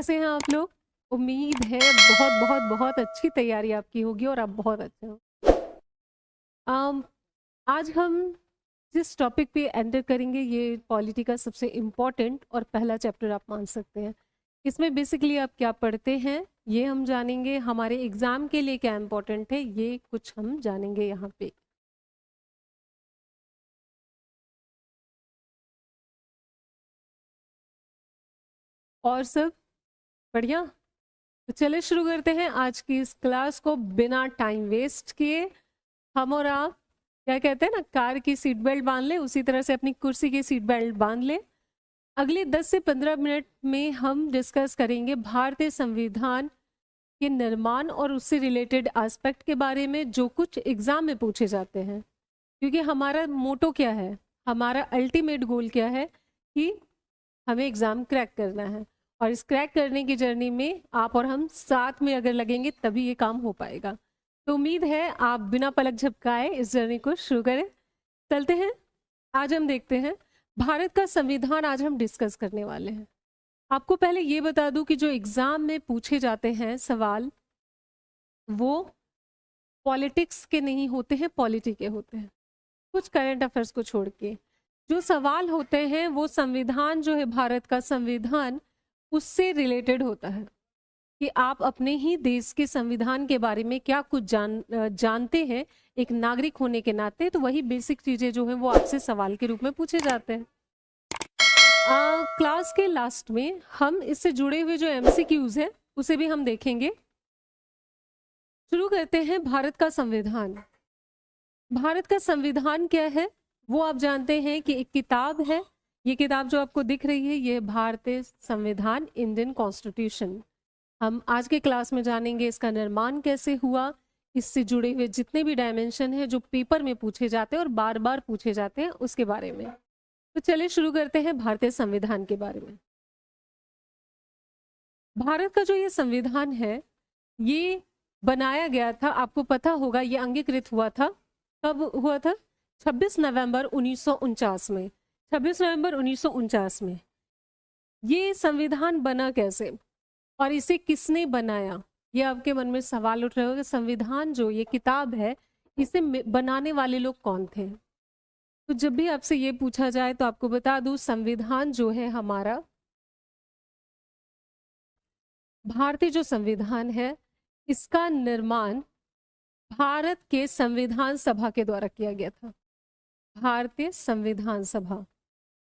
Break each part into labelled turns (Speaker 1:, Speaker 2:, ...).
Speaker 1: कैसे हैं आप लोग? उम्मीद है बहुत बहुत बहुत अच्छी तैयारी आपकी होगी और आप बहुत अच्छे हो। अम, आज हम जिस टॉपिक पे एंटर करेंगे ये पॉलिटी का सबसे इम्पोर्टेंट और पहला चैप्टर आप मान सकते हैं। इसमें बेसिकली आप क्या पढ़ते हैं ये हम जानेंगे, हमारे एग्जाम के लिए क्या इम्पोर्टेंट है ये कुछ हम जानेंगे यहाँ पे। और सब बढ़िया, तो चलिए शुरू करते हैं आज की इस क्लास को बिना टाइम वेस्ट किए। हम और आप क्या कहते हैं ना, कार की सीट बेल्ट बांध ले, उसी तरह से अपनी कुर्सी की सीट बेल्ट बांध ले। अगले 10 से 15 मिनट में हम डिस्कस करेंगे भारतीय संविधान के निर्माण और उससे रिलेटेड एस्पेक्ट के बारे में, जो कुछ एग्जाम में पूछे जाते हैं। क्योंकि हमारा मोटो क्या है, हमारा अल्टीमेट गोल क्या है कि हमें एग्जाम क्रैक करना है, और इस क्रैक करने की जर्नी में आप और हम साथ में अगर लगेंगे तभी ये काम हो पाएगा। तो उम्मीद है आप बिना पलक झपकाए इस जर्नी को शुरू करें। चलते हैं, आज हम देखते हैं भारत का संविधान। आज हम डिस्कस करने वाले हैं। आपको पहले ये बता दूं कि जो एग्जाम में पूछे जाते हैं सवाल, वो पॉलिटिक्स के नहीं होते हैं, पॉलिटी के होते हैं। कुछ करंट अफेयर्स को छोड़ के जो सवाल होते हैं वो संविधान जो है, भारत का संविधान, उससे रिलेटेड होता है कि आप अपने ही देश के संविधान के बारे में क्या कुछ जानते हैं एक नागरिक होने के नाते। तो वही बेसिक चीजें जो हैं वो आपसे सवाल के रूप में पूछे जाते हैं। क्लास के लास्ट में हम इससे जुड़े हुए जो एमसीक्यूज है उसे भी हम देखेंगे। शुरू करते हैं। भारत का संविधान, भारत का संविधान क्या है वो आप जानते हैं कि एक किताब है। ये किताब जो आपको दिख रही है ये भारतीय संविधान, इंडियन कॉन्स्टिट्यूशन। हम आज के क्लास में जानेंगे इसका निर्माण कैसे हुआ, इससे जुड़े हुए जितने भी डायमेंशन हैं जो पेपर में पूछे जाते हैं और बार बार पूछे जाते हैं उसके बारे में। तो चलिए शुरू करते हैं भारतीय संविधान के बारे में। भारत का जो ये संविधान है ये बनाया गया था, आपको पता होगा ये अंगीकृत हुआ था, कब हुआ था? 26 नवंबर 1949 में। 26 नवंबर 1949 में ये संविधान बना कैसे और इसे किसने बनाया, ये आपके मन में सवाल उठ रहे होंगे। संविधान जो ये किताब है इसे बनाने वाले लोग कौन थे? तो जब भी आपसे ये पूछा जाए तो आपको बता दूं, संविधान जो है हमारा, भारतीय जो संविधान है इसका निर्माण भारत के संविधान सभा के द्वारा किया गया था। भारतीय संविधान सभा,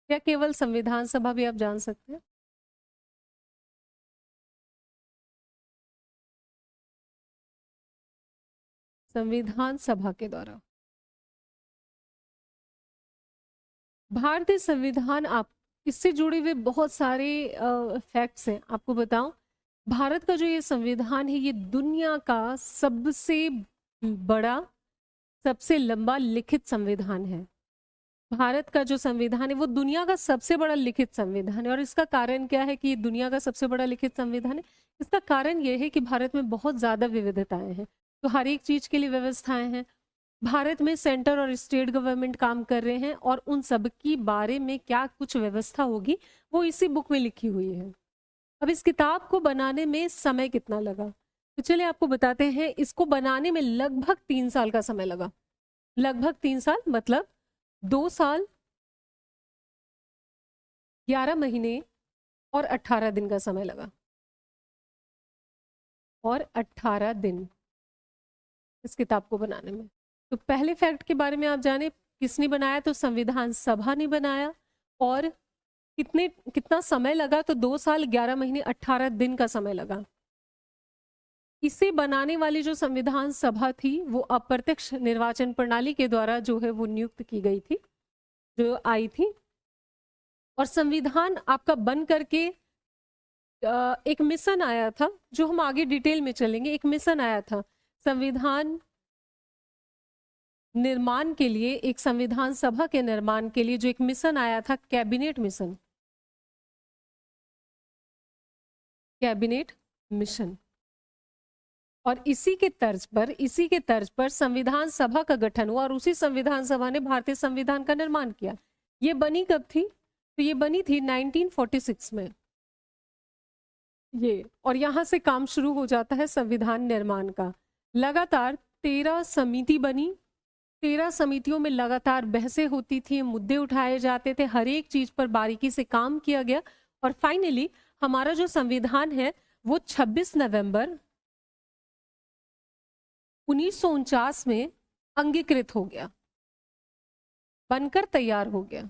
Speaker 1: या केवल संविधान सभा भी आप जान सकते हैं। संविधान सभा के द्वारा भारतीय संविधान। आप इससे जुड़े हुए बहुत सारे फैक्ट्स हैं। आपको बताऊं, भारत का जो ये संविधान है ये दुनिया का सबसे बड़ा, सबसे लंबा लिखित संविधान है। भारत का जो संविधान है वो दुनिया का सबसे बड़ा लिखित संविधान है। और इसका कारण क्या है कि ये दुनिया का सबसे बड़ा लिखित संविधान है? इसका कारण ये है कि भारत में बहुत ज्यादा विविधताएं हैं, तो हर एक चीज के लिए व्यवस्थाएं हैं। भारत में सेंटर और स्टेट गवर्नमेंट काम कर रहे हैं और उन सब की बारे में क्या कुछ व्यवस्था होगी वो इसी बुक में लिखी हुई है। अब इस किताब को बनाने में समय कितना लगा, तो चलिए आपको बताते हैं। इसको बनाने में लगभग 3 साल का समय लगा। लगभग 3 साल मतलब 2 साल 11 महीने और 18 दिन का समय लगा। और 18 दिन इस किताब को बनाने में। तो पहले फैक्ट के बारे में आप जाने, किसने बनाया? तो संविधान सभा ने बनाया। और कितना समय लगा? तो 2 साल 11 महीने 18 दिन का समय लगा। इसे बनाने वाली जो संविधान सभा थी वो अप्रत्यक्ष निर्वाचन प्रणाली के द्वारा जो है वो नियुक्त की गई थी, जो आई थी। और संविधान आपका बन करके एक मिशन आया था, जो हम आगे डिटेल में चलेंगे। एक मिशन आया था संविधान निर्माण के लिए, एक संविधान सभा के निर्माण के लिए जो एक मिशन आया था, कैबिनेट मिशन। Cabinet mission. और इसी के तर्ज पर संविधान सभा का गठन हुआ और उसी संविधान सभा ने भारतीय संविधान का निर्माण किया। ये बनी कब थी? तो ये बनी थी 1946 में। ये, और यहाँ से काम शुरू हो जाता है संविधान निर्माण का। लगातार 13 समिति बनी, 13 समितियों में लगातार बहसें होती थी, मुद्दे उठाए जाते थे, हर एक चीज पर बारीकी से काम किया गया, और फाइनली हमारा जो संविधान है वो 26 नवंबर 1949 में अंगीकृत हो गया, बनकर तैयार हो गया।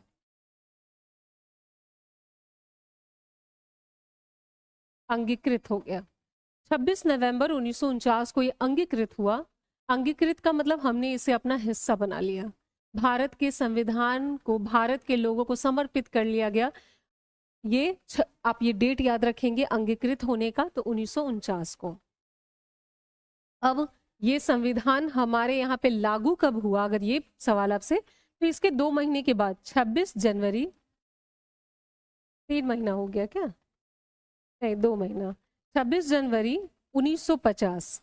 Speaker 1: अंगीकृत हो गया 26 नवंबर 1949 को ये अंगीकृत हुआ। अंगीकृत का मतलब हमने इसे अपना हिस्सा बना लिया, भारत के संविधान को भारत के लोगों को समर्पित कर लिया गया। ये आप ये डेट याद रखेंगे अंगीकृत होने का, तो 1949 को। अब ये संविधान हमारे यहाँ पे लागू कब हुआ, अगर ये सवाल आपसे, तो इसके 2 महीने के बाद 26 जनवरी, 3 महीना हो गया क्या, नहीं 2 महीना, 26 जनवरी 1950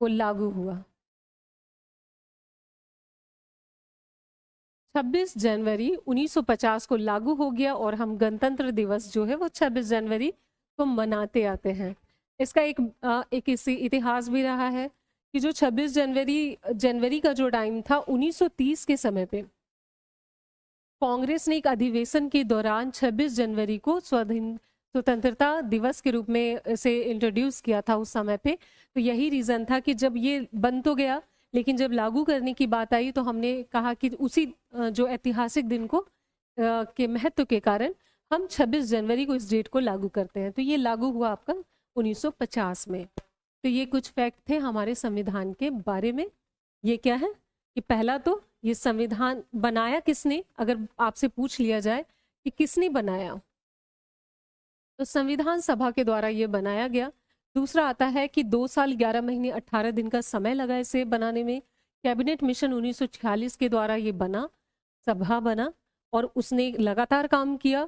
Speaker 1: को लागू हुआ। 26 जनवरी 1950 को लागू हो गया, और हम गणतंत्र दिवस जो है वो 26 जनवरी को मनाते आते हैं। इसका एक इतिहास भी रहा है कि जो 26 जनवरी का जो टाइम था 1930 के समय पे कांग्रेस ने एक अधिवेशन के दौरान 26 जनवरी को स्वतंत्रता दिवस के रूप में इसे इंट्रोड्यूस किया था उस समय पे। तो यही रीज़न था कि जब ये बन तो गया, लेकिन जब लागू करने की बात आई तो हमने कहा कि उसी जो ऐतिहासिक दिन को के महत्व के कारण हम 26 जनवरी को इस डेट को लागू करते हैं। तो ये लागू हुआ आपका 1950 में। तो ये कुछ फैक्ट थे हमारे संविधान के बारे में। ये क्या है कि पहला तो ये संविधान बनाया किसने, अगर आपसे पूछ लिया जाए कि किसने बनाया, तो संविधान सभा के द्वारा ये बनाया गया। दूसरा आता है कि 2 साल 11 महीने 18 दिन का समय लगा इसे बनाने में। कैबिनेट मिशन 1946 के द्वारा ये बना, सभा बना, और उसने लगातार काम किया,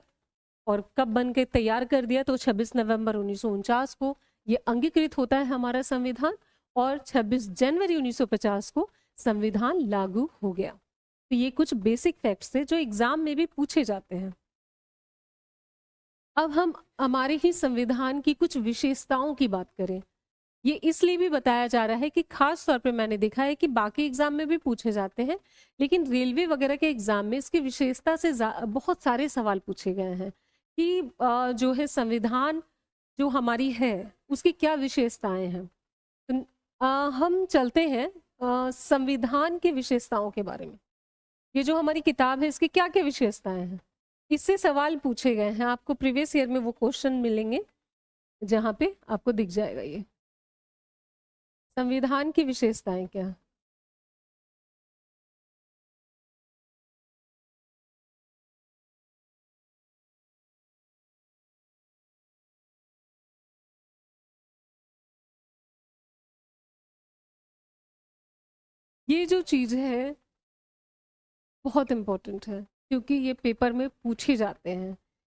Speaker 1: और कब बन के तैयार कर दिया, तो 26 नवंबर 1949 को ये अंगीकृत होता है हमारा संविधान, और 26 जनवरी 1950 को संविधान लागू हो गया। तो ये कुछ बेसिक फैक्ट्स थे जो एग्जाम में भी पूछे जाते हैं। अब हम हमारे ही संविधान की कुछ विशेषताओं की बात करें। ये इसलिए भी बताया जा रहा है कि खास तौर पे मैंने देखा है कि बाकी एग्जाम में भी पूछे जाते हैं, लेकिन रेलवे वगैरह के एग्जाम में इसकी विशेषता से बहुत सारे सवाल पूछे गए हैं कि जो है संविधान जो हमारी है उसकी क्या विशेषताएं हैं। तो हम चलते हैं संविधान की विशेषताओं के बारे में। ये जो हमारी किताब है इसकी क्या क्या विशेषताएं हैं, इससे सवाल पूछे गए हैं। आपको प्रीवियस ईयर में वो क्वेश्चन मिलेंगे जहाँ पे आपको दिख जाएगा ये संविधान की विशेषताएं क्या। ये जो चीज है बहुत इम्पोर्टेंट है, क्योंकि ये पेपर में पूछे जाते हैं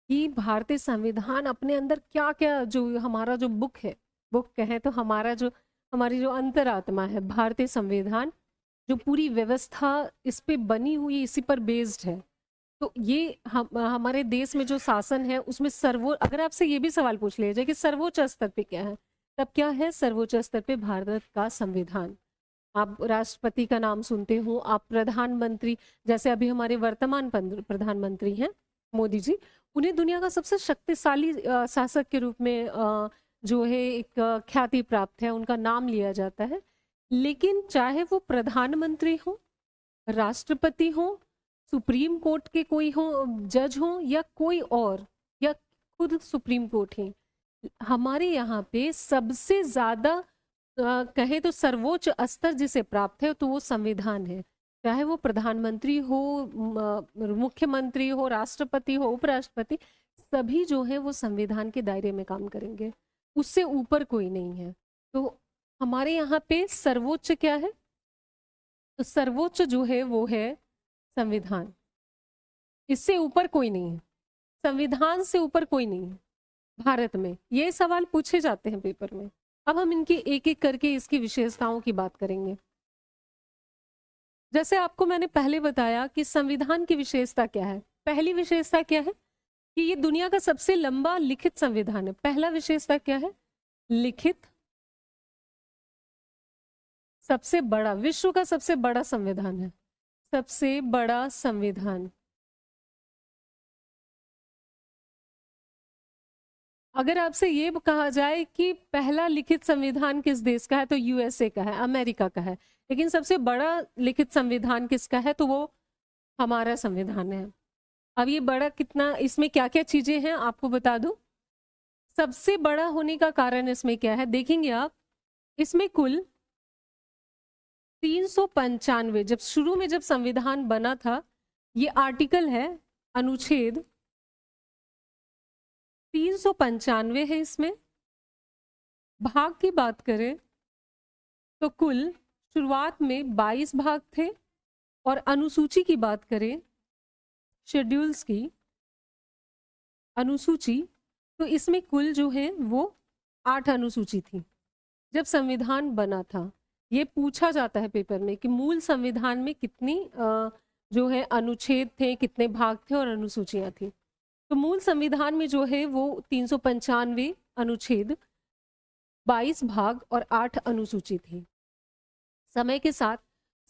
Speaker 1: कि भारतीय संविधान अपने अंदर क्या क्या, जो हमारा जो बुक है, बुक कहें तो हमारी जो अंतरात्मा है, भारतीय संविधान जो पूरी व्यवस्था इस पे बनी हुई, इसी पर बेस्ड है। तो ये हमारे देश में जो शासन है उसमें अगर आपसे ये भी सवाल पूछ लिया जाए कि सर्वोच्च स्तर पे क्या है, तब क्या है, सर्वोच्च स्तर पे भारत का संविधान। आप राष्ट्रपति का नाम सुनते हो, आप प्रधानमंत्री, जैसे अभी हमारे वर्तमान प्रधानमंत्री हैं मोदी जी, उन्हें दुनिया का सबसे शक्तिशाली शासक के रूप में जो है एक ख्याति प्राप्त है, उनका नाम लिया जाता है। लेकिन चाहे वो प्रधानमंत्री हो, राष्ट्रपति हो, सुप्रीम कोर्ट के कोई हो, जज हो, या कोई और, या खुद सुप्रीम कोर्ट ही, हमारे यहाँ पे सबसे ज्यादा कहे तो सर्वोच्च स्तर जिसे प्राप्त है तो वो संविधान है। चाहे वो प्रधानमंत्री हो, मुख्यमंत्री हो, राष्ट्रपति हो, उपराष्ट्रपति, सभी जो है वो संविधान के दायरे में काम करेंगे, उससे ऊपर कोई नहीं है। तो हमारे यहाँ पे सर्वोच्च क्या है, तो सर्वोच्च जो है वो है संविधान, इससे ऊपर कोई नहीं है, संविधान से ऊपर कोई नहीं है भारत में। ये सवाल पूछे जाते हैं पेपर में। अब हम इनकी एक एक करके इसकी विशेषताओं की बात करेंगे। जैसे आपको मैंने पहले बताया कि संविधान की विशेषता क्या है, पहली विशेषता क्या है कि ये दुनिया का सबसे लंबा लिखित संविधान है। पहला विशेषता क्या है? लिखित। सबसे बड़ा, विश्व का सबसे बड़ा संविधान है, सबसे बड़ा संविधान। अगर आपसे ये कहा जाए कि पहला लिखित संविधान किस देश का है, तो यूएसए का है, अमेरिका का है। लेकिन सबसे बड़ा लिखित संविधान किसका है? तो वो हमारा संविधान है। अब ये बड़ा कितना, इसमें क्या क्या चीजें हैं आपको बता दूं। सबसे बड़ा होने का कारण इसमें क्या है, देखेंगे आप, इसमें कुल 395, जब शुरू में जब संविधान बना था, ये आर्टिकल है, अनुच्छेद 395 है। इसमें भाग की बात करें तो कुल शुरुआत में 22 भाग थे, और अनुसूची की बात करें, शेड्यूल्स की अनुसूची, तो इसमें कुल जो है वो 8 अनुसूची थी जब संविधान बना था। ये पूछा जाता है पेपर में कि मूल संविधान में कितनी जो है अनुच्छेद थे, कितने भाग थे और अनुसूचियां थी। तो मूल संविधान में जो है वो 395 अनुच्छेद, 22 भाग और 8 अनुसूची थी। समय के साथ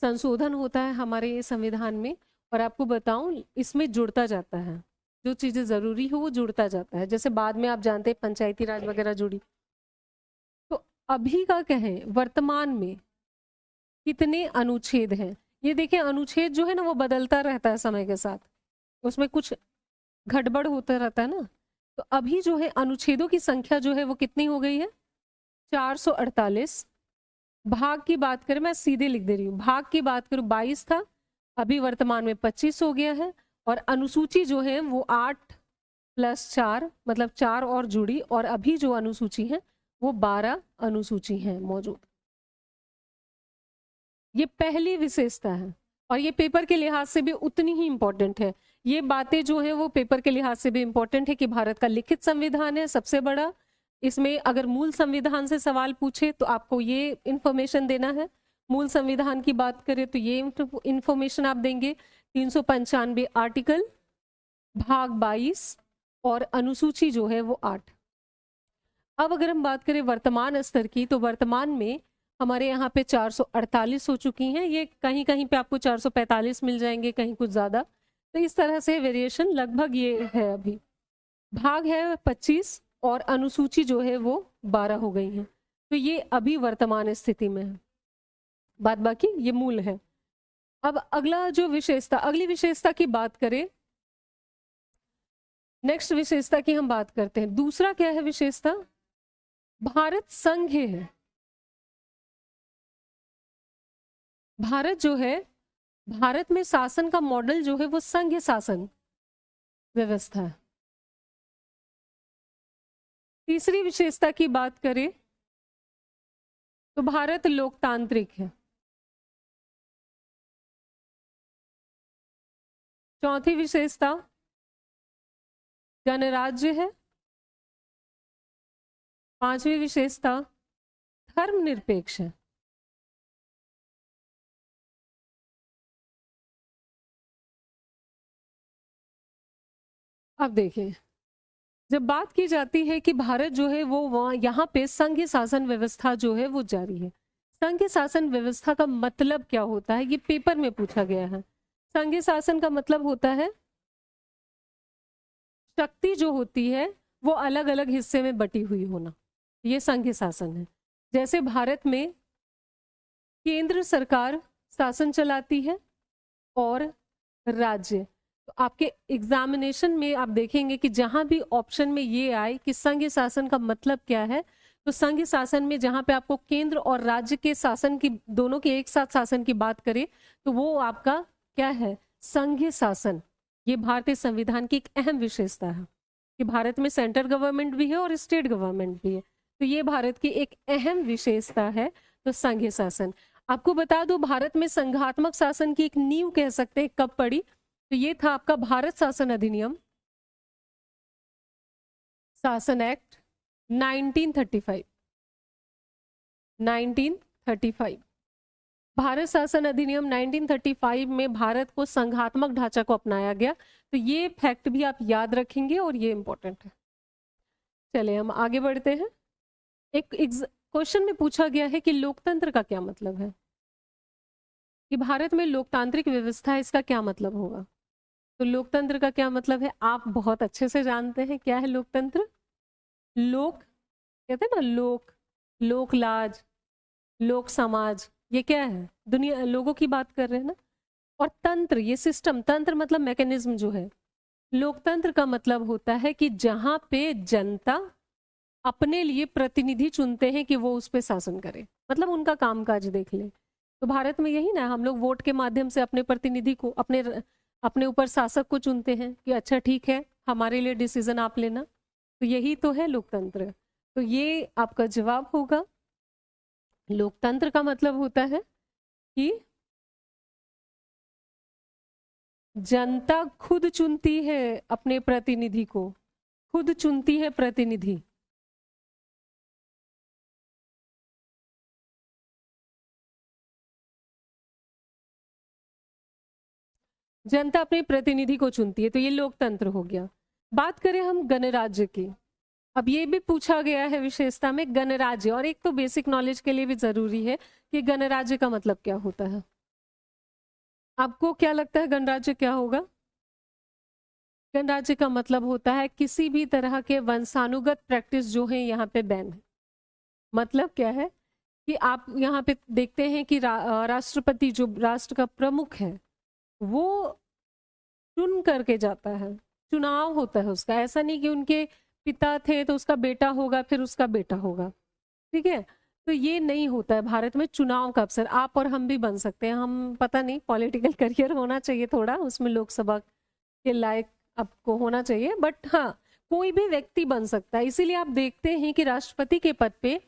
Speaker 1: संशोधन होता है हमारे संविधान में, और आपको बताऊं इसमें जुड़ता जाता है, जो चीजें जरूरी हो वो जुड़ता जाता है। जैसे बाद में आप जानते हैं पंचायती राज वगैरह जुड़ी। तो अभी का कहें वर्तमान में कितने अनुच्छेद हैं, ये देखिए, अनुच्छेद जो है ना वो बदलता रहता है समय के साथ, उसमें कुछ गड़बड़ होता रहता है ना। तो अभी जो है अनुच्छेदों की संख्या जो है वो कितनी हो गई है? 448। भाग की बात करें, मैं सीधे लिख दे रही हूँ, भाग की बात करूँ 22 था, अभी वर्तमान में 25 हो गया है। और अनुसूची जो है वो 8 + 4 मतलब 4 और जुड़ी, और अभी जो अनुसूची है वो 12 अनुसूची हैं मौजूद। ये पहली विशेषता है, और ये पेपर के लिहाज से भी उतनी ही इंपॉर्टेंट है। ये बातें जो है वो पेपर के लिहाज से भी इंपॉर्टेंट है कि भारत का लिखित संविधान है सबसे बड़ा। इसमें अगर मूल संविधान से सवाल पूछे तो आपको ये इंफॉर्मेशन देना है। मूल संविधान की बात करें तो ये इंफॉर्मेशन आप देंगे, 395 आर्टिकल, भाग 22 और अनुसूची जो है वो 8। अब अगर हम बात करें वर्तमान स्तर की, तो वर्तमान में हमारे यहाँ पे 448 हो चुकी हैं। ये कहीं कहीं पे आपको 445 मिल जाएंगे, कहीं कुछ ज़्यादा। तो इस तरह से वेरिएशन लगभग ये है। अभी भाग है 25 और अनुसूची जो है वो 12 हो गई हैं। तो ये अभी वर्तमान स्थिति में है, बात बाकी ये मूल है। अब अगला जो विशेषता, अगली विशेषता की बात करें, नेक्स्ट विशेषता की हम बात करते हैं। दूसरा क्या है विशेषता? भारत संघीय है। भारत जो है, भारत में शासन का मॉडल जो है वो संघीय शासन व्यवस्था है। तीसरी विशेषता की बात करें तो भारत लोकतांत्रिक है। चौथी विशेषता गणराज्य है। पांचवी विशेषता धर्मनिरपेक्ष है। अब देखिए, जब बात की जाती है कि भारत जो है वो यहाँ पे संघीय शासन व्यवस्था जो है वो जारी है। संघीय शासन व्यवस्था का मतलब क्या होता है, ये पेपर में पूछा गया है। संघीय शासन का मतलब होता है शक्ति जो होती है वो अलग अलग हिस्से में बटी हुई होना, ये संघीय शासन है। जैसे भारत में केंद्र सरकार शासन चलाती है और राज्य। तो आपके एग्जामिनेशन में आप देखेंगे कि जहां भी ऑप्शन में ये आए कि संघीय शासन का मतलब क्या है, तो संघीय शासन में जहां पे आपको केंद्र और राज्य के शासन की, दोनों के एक साथ शासन की बात करें, तो वो आपका क्या है? संघीय शासन। ये भारतीय संविधान की एक अहम विशेषता है कि भारत में सेंट्रल गवर्नमेंट भी है और स्टेट गवर्नमेंट भी है। तो ये भारत की एक अहम विशेषता है, तो संघीय शासन। आपको बता दो, भारत में संघात्मक शासन की एक नींव कह सकते हैं कब पड़ी, तो ये था आपका भारत शासन अधिनियम, शासन एक्ट 1935। भारत शासन अधिनियम 1935 में भारत को संघात्मक ढांचा को अपनाया गया। तो ये फैक्ट भी आप याद रखेंगे और ये इंपॉर्टेंट है। चलिए हम आगे बढ़ते हैं। एक क्वेश्चन में पूछा गया है कि लोकतंत्र का क्या मतलब है, कि भारत में लोकतांत्रिक व्यवस्था है, इसका क्या मतलब होगा। तो लोकतंत्र का क्या मतलब है आप बहुत अच्छे से जानते हैं। क्या है लोकतंत्र? लोक कहते हैं ना, लोक लाज, लोक समाज, ये क्या है? दुनिया, लोगों की बात कर रहे हैं ना। और तंत्र, ये सिस्टम, तंत्र मतलब मैकेनिज्म जो है। लोकतंत्र का मतलब होता है कि जहां पे जनता अपने लिए प्रतिनिधि चुनते हैं कि वो उस पर शासन करे, मतलब उनका कामकाज देख ले। तो भारत में यही ना, हम लोग वोट के माध्यम से अपने प्रतिनिधि को, अपने ऊपर शासक को चुनते हैं कि अच्छा ठीक है हमारे लिए डिसीजन आप लेना। तो यही तो है लोकतंत्र। तो ये आपका जवाब होगा। लोकतंत्र का मतलब होता है कि जनता खुद चुनती है अपने प्रतिनिधि को, खुद चुनती है प्रतिनिधि। जनता अपने प्रतिनिधि को चुनती है, तो ये लोकतंत्र हो गया। बात करें हम गणराज्य की। अब ये भी पूछा गया है विशेषता में गणराज्य, और एक तो बेसिक नॉलेज के लिए भी जरूरी है कि गणराज्य का मतलब क्या होता है। आपको क्या लगता है गणराज्य क्या होगा? गणराज्य का मतलब होता है किसी भी तरह के वंशानुगत प्रैक्टिस जो है यहाँ पे बैन है। मतलब क्या है कि आप यहाँ पे देखते हैं कि राष्ट्रपति जो राष्ट्र का प्रमुख है वो चुन करके जाता है, चुनाव होता है उसका। ऐसा नहीं कि उनके पिता थे तो उसका बेटा होगा, फिर उसका बेटा होगा, ठीक है। तो ये नहीं होता है भारत में। चुनाव का अवसर आप और हम भी बन सकते हैं। हम पता नहीं, पॉलिटिकल करियर होना चाहिए थोड़ा, उसमें लोकसभा के लायक आपको होना चाहिए, बट हाँ कोई भी व्यक्ति बन सकता है। इसीलिए आप देखते हैं कि राष्ट्रपति के पद पे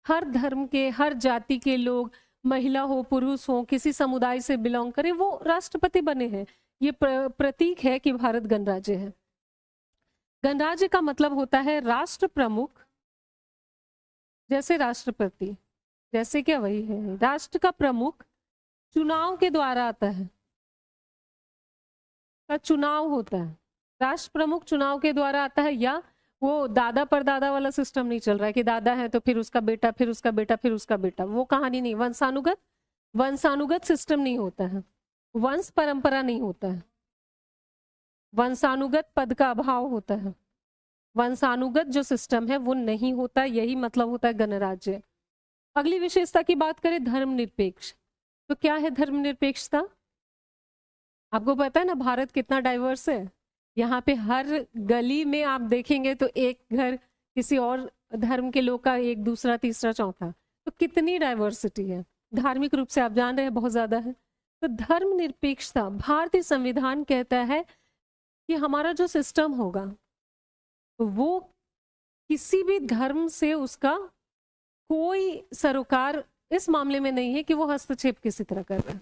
Speaker 1: हर धर्म के, हर जाति के लोग, महिला हो पुरुष हो, किसी समुदाय से बिलोंग करे, वो राष्ट्रपति बने हैं। ये प्रतीक है कि भारत गणराज्य है। गणराज्य का मतलब होता है राष्ट्र प्रमुख, जैसे राष्ट्रपति, जैसे क्या वही है, राष्ट्र का प्रमुख चुनाव के द्वारा आता है, का चुनाव होता है। राष्ट्र प्रमुख चुनाव के द्वारा आता है, या वो दादा परदादा वाला सिस्टम नहीं चल रहा है कि दादा है तो फिर उसका बेटा, फिर उसका बेटा, फिर उसका बेटा, वो कहानी नहीं। वंशानुगत सिस्टम नहीं होता है, वंश परंपरा नहीं होता है, वंशानुगत पद का अभाव होता है, वंशानुगत जो सिस्टम है वो नहीं होता। यही मतलब होता है गणराज्य। अगली विशेषता की बात करें, धर्मनिरपेक्ष। तो क्या है धर्मनिरपेक्षता? आपको पता है ना भारत कितना डाइवर्स है। यहाँ पे हर गली में आप देखेंगे तो एक घर किसी और धर्म के लोग का, एक दूसरा तीसरा चौथा। तो कितनी डाइवर्सिटी है, धार्मिक रूप से आप जान रहे हैं बहुत ज्यादा है। तो धर्मनिरपेक्षता, भारतीय संविधान कहता है कि हमारा जो सिस्टम होगा वो किसी भी धर्म से उसका कोई सरोकार इस मामले में नहीं है कि वो हस्तक्षेप किसी तरह कर रहा है,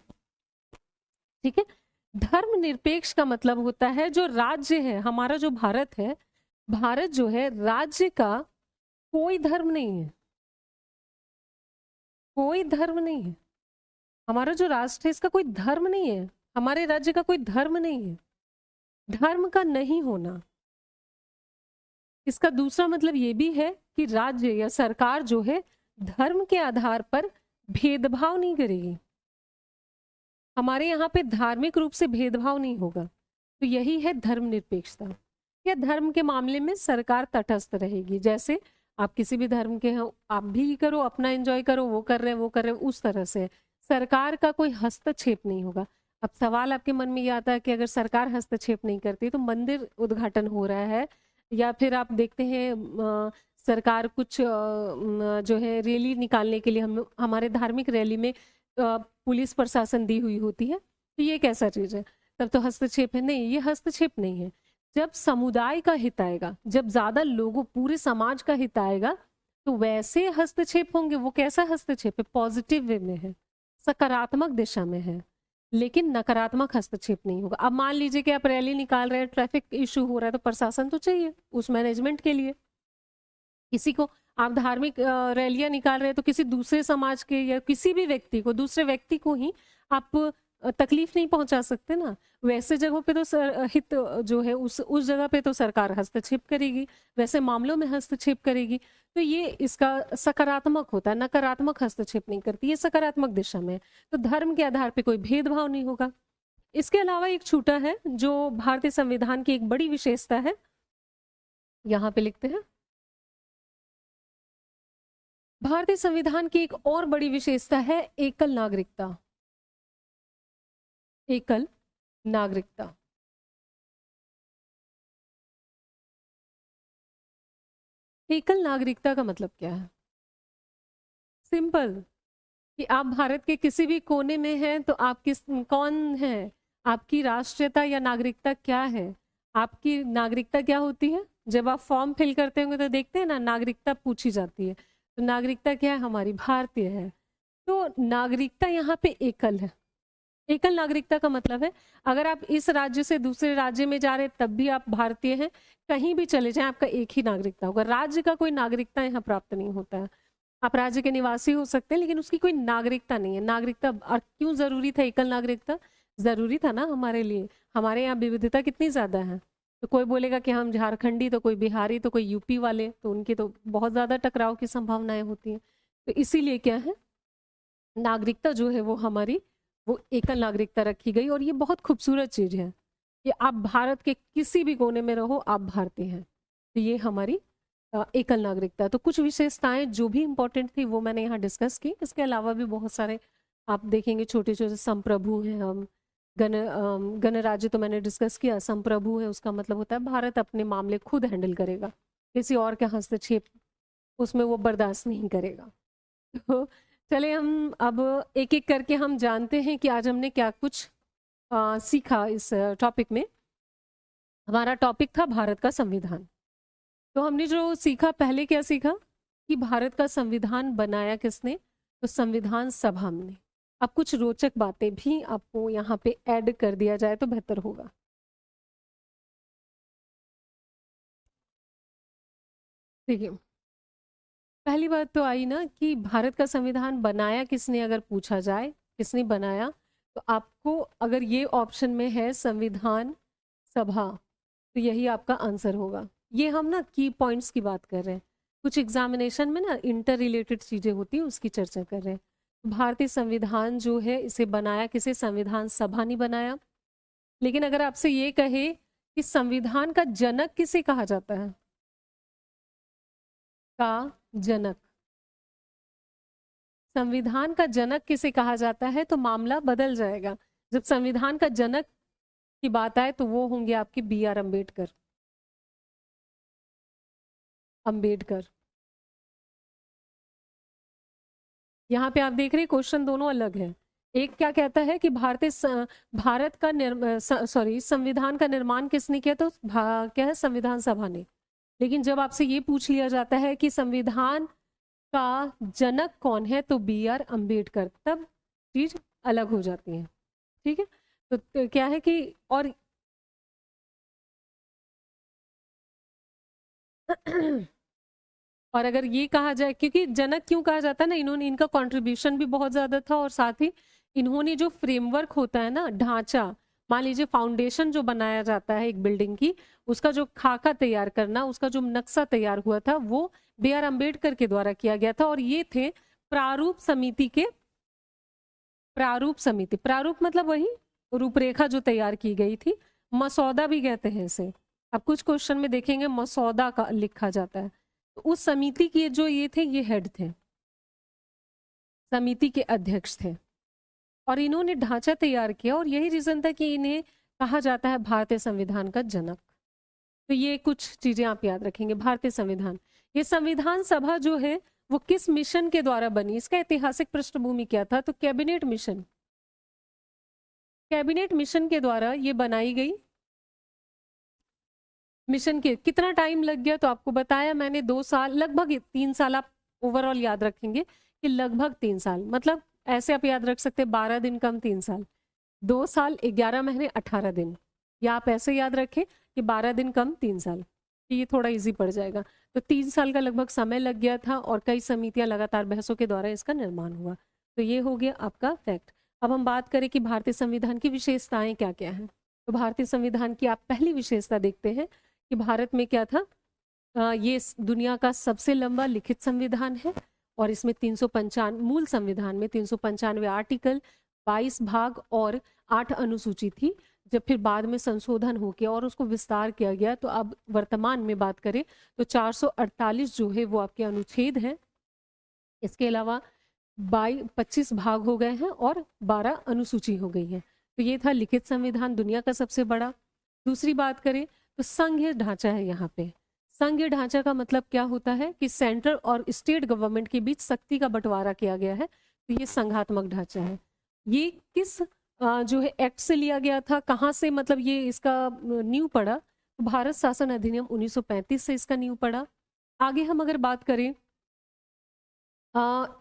Speaker 1: ठीक है। धर्मनिरपेक्ष का मतलब होता है जो राज्य है, हमारा जो भारत है, भारत जो है राज्य का कोई धर्म नहीं है, कोई धर्म नहीं है। हमारा जो राष्ट्र है इसका कोई धर्म नहीं है, हमारे राज्य का कोई धर्म नहीं है, धर्म का नहीं होना। इसका दूसरा मतलब ये भी है कि राज्य या सरकार जो है धर्म के आधार पर भेदभाव नहीं करेगी। हमारे यहाँ पे धार्मिक रूप से भेदभाव नहीं होगा। तो यही है धर्मनिरपेक्षता। या धर्म के मामले में सरकार तटस्थ रहेगी, जैसे आप किसी भी धर्म के हैं आप भी करो, अपना एंजॉय करो, वो कर रहे हैं वो कर रहे हैं, उस तरह से सरकार का कोई हस्तक्षेप नहीं होगा। अब सवाल आपके मन में ये आता है कि अगर सरकार हस्तक्षेप नहीं करती तो मंदिर उद्घाटन हो रहा है, या फिर आप देखते हैं सरकार कुछ जो है रैली निकालने के लिए, हम हमारे धार्मिक रैली में पुलिस प्रशासन दी हुई होती है, तो ये कैसा चीज है? तब तो हस्तक्षेप है? नहीं, ये हस्तक्षेप नहीं है। जब समुदाय का हित आएगा, जब ज्यादा लोगों, पूरे समाज का हित आएगा, तो वैसे हस्तक्षेप होंगे। वो कैसा हस्तक्षेप है? पॉजिटिव वे में है, सकारात्मक दिशा में है, लेकिन नकारात्मक हस्तक्षेप नहीं होगा। अब मान लीजिए कि आप रैली निकाल रहे हैं, ट्रैफिक इशू हो रहा है, तो प्रशासन तो चाहिए उस मैनेजमेंट के लिए। किसी को आप धार्मिक रैलियां निकाल रहे हैं तो किसी दूसरे समाज के या किसी भी व्यक्ति को, दूसरे व्यक्ति को ही आप तकलीफ नहीं पहुंचा सकते ना। वैसे जगहों पे तो हित जो है उस जगह पे तो सरकार हस्तक्षेप करेगी, वैसे मामलों में हस्तक्षेप करेगी। तो ये इसका सकारात्मक होता है, नकारात्मक हस्तक्षेप नहीं करती, ये सकारात्मक दिशा में है। तो धर्म के आधार पे कोई भेदभाव नहीं होगा। इसके अलावा एक छूटा है जो भारतीय संविधान की एक बड़ी विशेषता है, यहाँ पे लिखते हैं। भारतीय संविधान की एक और बड़ी विशेषता है एकल नागरिकता। एकल नागरिकता। एकल नागरिकता का मतलब क्या है? सिंपल, कि आप भारत के किसी भी कोने में हैं तो आप कौन है, आपकी राष्ट्रीयता या नागरिकता क्या है, आपकी नागरिकता क्या होती है। जब आप फॉर्म फिल करते होंगे तो देखते हैं ना, नागरिकता पूछी जाती है। तो नागरिकता क्या है? हमारी भारतीय है। तो नागरिकता यहाँ पे एकल है। एकल नागरिकता का मतलब है अगर आप इस राज्य से दूसरे राज्य में जा रहे हैं तब भी आप भारतीय हैं, कहीं भी चले जाएं आपका एक ही नागरिकता होगा। राज्य का कोई नागरिकता यहाँ प्राप्त नहीं होता है। आप राज्य के निवासी हो सकते हैं लेकिन उसकी कोई नागरिकता नहीं है। नागरिकता, और क्यों जरूरी था एकल नागरिकता? जरूरी था ना हमारे लिए। हमारे यहाँ विविधता कितनी ज्यादा है। तो कोई बोलेगा कि हम झारखंडी, तो कोई बिहारी, तो कोई यूपी वाले, तो उनकी तो बहुत ज्यादा टकराव की संभावनाएं होती हैं। तो इसीलिए क्या है, नागरिकता जो है वो हमारी वो एकल नागरिकता रखी गई। और ये बहुत खूबसूरत चीज है कि आप भारत के किसी भी कोने में रहो, आप भारतीय हैं। तो ये हमारी एकल नागरिकता। तो कुछ विशेषताएं जो भी इंपॉर्टेंट थी वो मैंने यहाँ डिस्कस की। इसके अलावा भी बहुत सारे आप देखेंगे, छोटे छोटे संप्रभु हैं हम, गणराज्य तो मैंने डिस्कस किया। संप्रभु है उसका मतलब होता है भारत अपने मामले खुद हैंडल करेगा, किसी और के हस्तक्षेप उसमें वो बर्दाश्त नहीं करेगा। तो चले हम अब एक एक करके हम जानते हैं कि आज हमने क्या कुछ सीखा इस टॉपिक में। हमारा टॉपिक था भारत का संविधान। तो हमने जो सीखा, पहले क्या सीखा कि भारत का संविधान बनाया किसने? तो संविधान सभा ने। अब कुछ रोचक बातें भी आपको यहाँ पे ऐड कर दिया जाए तो बेहतर होगा। देखिए, पहली बात तो आई ना कि भारत का संविधान बनाया किसने, अगर पूछा जाए किसने बनाया, तो आपको अगर ये ऑप्शन में है संविधान सभा, तो यही आपका आंसर होगा। ये हम ना की पॉइंट्स की बात कर रहे हैं, कुछ एग्जामिनेशन में ना इंटर रिलेटेड चीजें होती हैं उसकी चर्चा कर रहे हैं। भारतीय संविधान जो है इसे बनाया किसे? संविधान सभा ने बनाया। लेकिन अगर आपसे ये कहे कि संविधान का जनक किसे कहा जाता है? का जनक, संविधान का जनक किसे कहा जाता है, तो मामला बदल जाएगा। जब संविधान का जनक की बात आए तो वो होंगे आपके B.R. अम्बेडकर। अम्बेडकर, यहाँ पे आप देख रहे हैं क्वेश्चन दोनों अलग है। एक क्या कहता है कि भारत का संविधान का निर्माण किसने किया, तो क्या है? संविधान सभा ने। लेकिन जब आपसे ये पूछ लिया जाता है कि संविधान का जनक कौन है, तो B.R. अम्बेडकर, तब चीज अलग हो जाती है। ठीक है, तो क्या है कि और अगर ये कहा जाए, क्योंकि जनक क्यों कहा जाता है ना, इनका कंट्रीब्यूशन भी बहुत ज्यादा था, और साथ ही इन्होंने जो फ्रेमवर्क होता है ना, ढांचा, मान लीजिए फाउंडेशन जो बनाया जाता है एक बिल्डिंग की, उसका जो खाका तैयार करना, उसका जो नक्शा तैयार हुआ था, वो B.R. अम्बेडकर के द्वारा किया गया था। और ये थे प्रारूप समिति के, प्रारूप मतलब वही रूपरेखा जो तैयार की गई थी। मसौदा भी कहते हैं इसे। अब कुछ क्वेश्चन में देखेंगे मसौदा का लिखा जाता है। तो उस समिति के जो ये थे, ये हेड थे, समिति के अध्यक्ष थे, और इन्होंने ढांचा तैयार किया। और यही रीजन था कि इन्हें कहा जाता है भारतीय संविधान का जनक। तो ये कुछ चीजें आप याद रखेंगे। भारतीय संविधान, ये संविधान सभा जो है वो किस मिशन के द्वारा बनी, इसका ऐतिहासिक पृष्ठभूमि क्या था, तो कैबिनेट मिशन, कैबिनेट मिशन के द्वारा ये बनाई गई। मिशन के कितना टाइम लग गया, तो आपको बताया मैंने 2 साल, लगभग 3 साल आप ओवरऑल याद रखेंगे कि लगभग 3 साल, मतलब ऐसे आप याद रख सकते 12 दिन कम 3 साल, 2 साल 11 महीने 18 दिन, या आप ऐसे याद रखें कि 12 दिन कम 3 साल। कि ये थोड़ा इजी पड़ जाएगा। तो 3 साल का लगभग समय लग गया था और कई समितियां लगातार बहसों के द्वारा इसका निर्माण हुआ। तो ये हो गया आपका फैक्ट। अब हम बात करें कि भारतीय संविधान की विशेषताएं क्या क्या हैं। तो भारतीय संविधान की आप पहली विशेषता देखते हैं कि भारत में क्या था, ये दुनिया का सबसे लंबा लिखित संविधान है और इसमें 395 मूल संविधान में 395 आर्टिकल, 22 भाग और 8 अनुसूची थी। जब फिर बाद में संशोधन हो गया और उसको विस्तार किया गया, तो अब वर्तमान में बात करें तो 448 जो है वो आपके अनुच्छेद हैं। इसके अलावा 25 भाग हो गए हैं और 12 अनुसूची हो गई है। तो ये था लिखित संविधान, दुनिया का सबसे बड़ा। दूसरी बात करें तो संघीय ढांचा है यहाँ पे। संघीय ढांचा का मतलब क्या होता है कि सेंट्रल और स्टेट गवर्नमेंट के बीच शक्ति का बंटवारा किया गया है। तो ये संघात्मक ढांचा है। ये किस जो है एक्ट से लिया गया था, कहाँ से, मतलब ये इसका नींव पड़ा, तो भारत शासन अधिनियम 1935 से इसका नींव पड़ा। आगे हम अगर बात करें,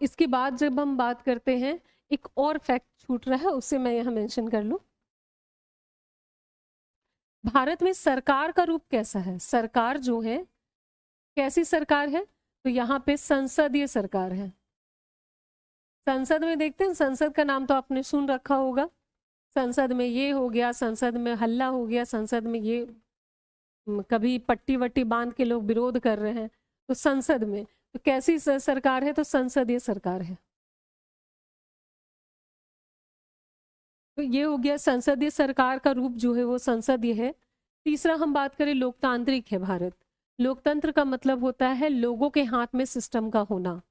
Speaker 1: इसके बाद जब हम बात करते हैं, एक और फैक्ट छूट रहा है, उससे मैं यहाँ मेंशन कर लूँ। भारत में सरकार का रूप कैसा है? सरकार जो है कैसी सरकार है? तो यहाँ पे संसदीय सरकार है। संसद में देखते हैं, संसद का नाम तो आपने सुन रखा होगा। संसद में ये हो गया, संसद में हल्ला हो गया, संसद में ये कभी पट्टी वट्टी बांध के लोग विरोध कर रहे हैं। तो संसद में तो कैसी सरकार है? तो संसदीय सरकार है। तो ये हो गया, संसदीय सरकार का रूप जो है वो संसदीय है। तीसरा हम बात करें, लोकतांत्रिक है भारत। लोकतंत्र का मतलब होता है लोगों के हाथ में सिस्टम का होना।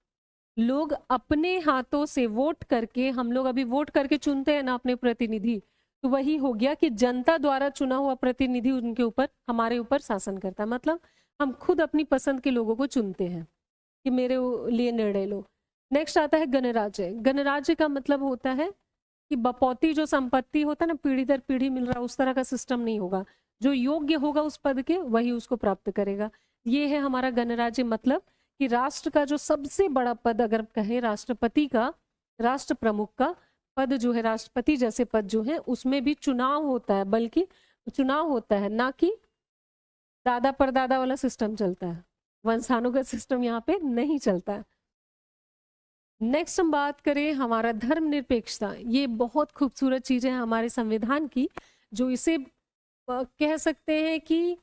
Speaker 1: लोग अपने हाथों से वोट करके, हम लोग अभी वोट करके चुनते हैं ना अपने प्रतिनिधि, तो वही हो गया कि जनता द्वारा चुना हुआ प्रतिनिधि उनके ऊपर, हमारे ऊपर शासन करता है। मतलब हम खुद अपनी पसंद के लोगों को चुनते हैं कि मेरे लिए निर्णय लो। नेक्स्ट आता है गणराज्य। गणराज्य का मतलब होता है कि बपौती जो संपत्ति होता है ना, पीढ़ी दर पीढ़ी मिल रहा, उस तरह का सिस्टम नहीं होगा। जो योग्य होगा उस पद के, वही उसको प्राप्त करेगा। ये है हमारा गणराज्य। मतलब कि राष्ट्र का जो सबसे बड़ा पद अगर कहें, राष्ट्रपति का, राष्ट्र प्रमुख का पद जो है, राष्ट्रपति जैसे पद जो है, उसमें भी चुनाव होता है, बल्कि चुनाव होता है, ना कि दादा परदादा वाला सिस्टम चलता है। वंशानुगत सिस्टम यहाँ पे नहीं चलता है। नेक्स्ट हम बात करें हमारा धर्मनिरपेक्षता। ये बहुत खूबसूरत चीज है हमारे संविधान की, जो इसे कह सकते हैं कि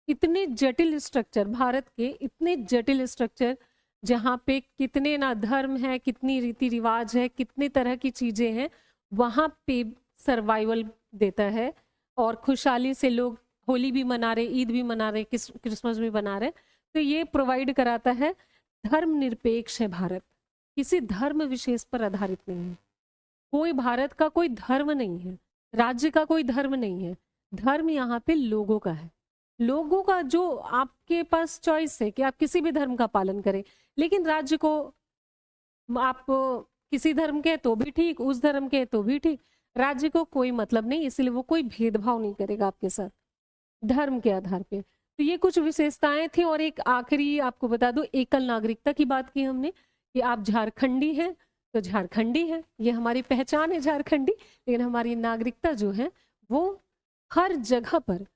Speaker 1: इतने जटिल स्ट्रक्चर, भारत के इतने जटिल स्ट्रक्चर, जहाँ पे कितने ना धर्म है, कितनी रीति रिवाज है, कितने तरह की चीजें हैं, वहाँ पे सर्वाइवल देता है। और खुशहाली से लोग होली भी मना रहे, ईद भी मना रहे, क्रिसमस भी मना रहे। तो ये प्रोवाइड कराता है। धर्मनिरपेक्ष है भारत, किसी धर्म विशेष पर आधारित नहीं है। कोई भारत का कोई धर्म नहीं है, राज्य का कोई धर्म नहीं है। धर्म यहाँ पे लोगों का है। लोगों का जो आपके पास चॉइस है कि आप किसी भी धर्म का पालन करें, लेकिन राज्य को आप किसी धर्म के तो भी ठीक, उस धर्म के तो भी ठीक, राज्य को कोई मतलब नहीं, इसलिए वो कोई भेदभाव नहीं करेगा आपके साथ धर्म के आधार पे। तो ये कुछ विशेषताएं थी। और एक आखिरी आपको बता दूं, एकल नागरिकता की बात की हमने कि आप झारखंडी हैं तो झारखंडी है, ये हमारी पहचान है झारखंडी, लेकिन हमारी नागरिकता जो है वो हर जगह पर,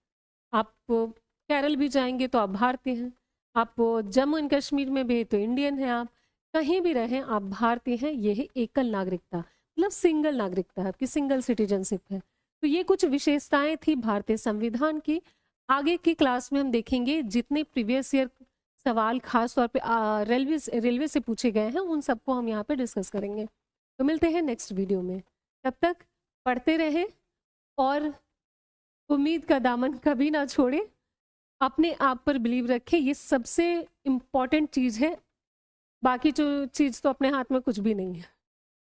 Speaker 1: आप केरल भी जाएंगे तो आप भारतीय हैं, आप जम्मू एंड कश्मीर में भी तो इंडियन हैं, आप कहीं भी रहें आप भारतीय हैं। ये है एकल नागरिकता, मतलब सिंगल नागरिकता है, आपकी सिंगल सिटीजनशिप है। तो ये कुछ विशेषताएं थी भारतीय संविधान की। आगे की क्लास में हम देखेंगे जितने प्रीवियस ईयर सवाल खास तौर पे रेलवे से पूछे गए हैं, उन सबको हम यहाँ पे डिस्कस करेंगे। तो मिलते हैं नेक्स्ट वीडियो में, तब तक पढ़ते रहें और उम्मीद का दामन कभी ना छोड़े, अपने आप पर बिलीव रखें, ये सबसे इम्पॉर्टेंट चीज़ है। बाकी जो चीज़ तो अपने हाथ में कुछ भी नहीं है,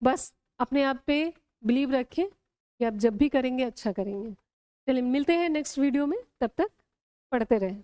Speaker 1: बस अपने आप पे बिलीव रखें कि आप जब भी करेंगे अच्छा करेंगे। चलिए मिलते हैं नेक्स्ट वीडियो में, तब तक पढ़ते रहें।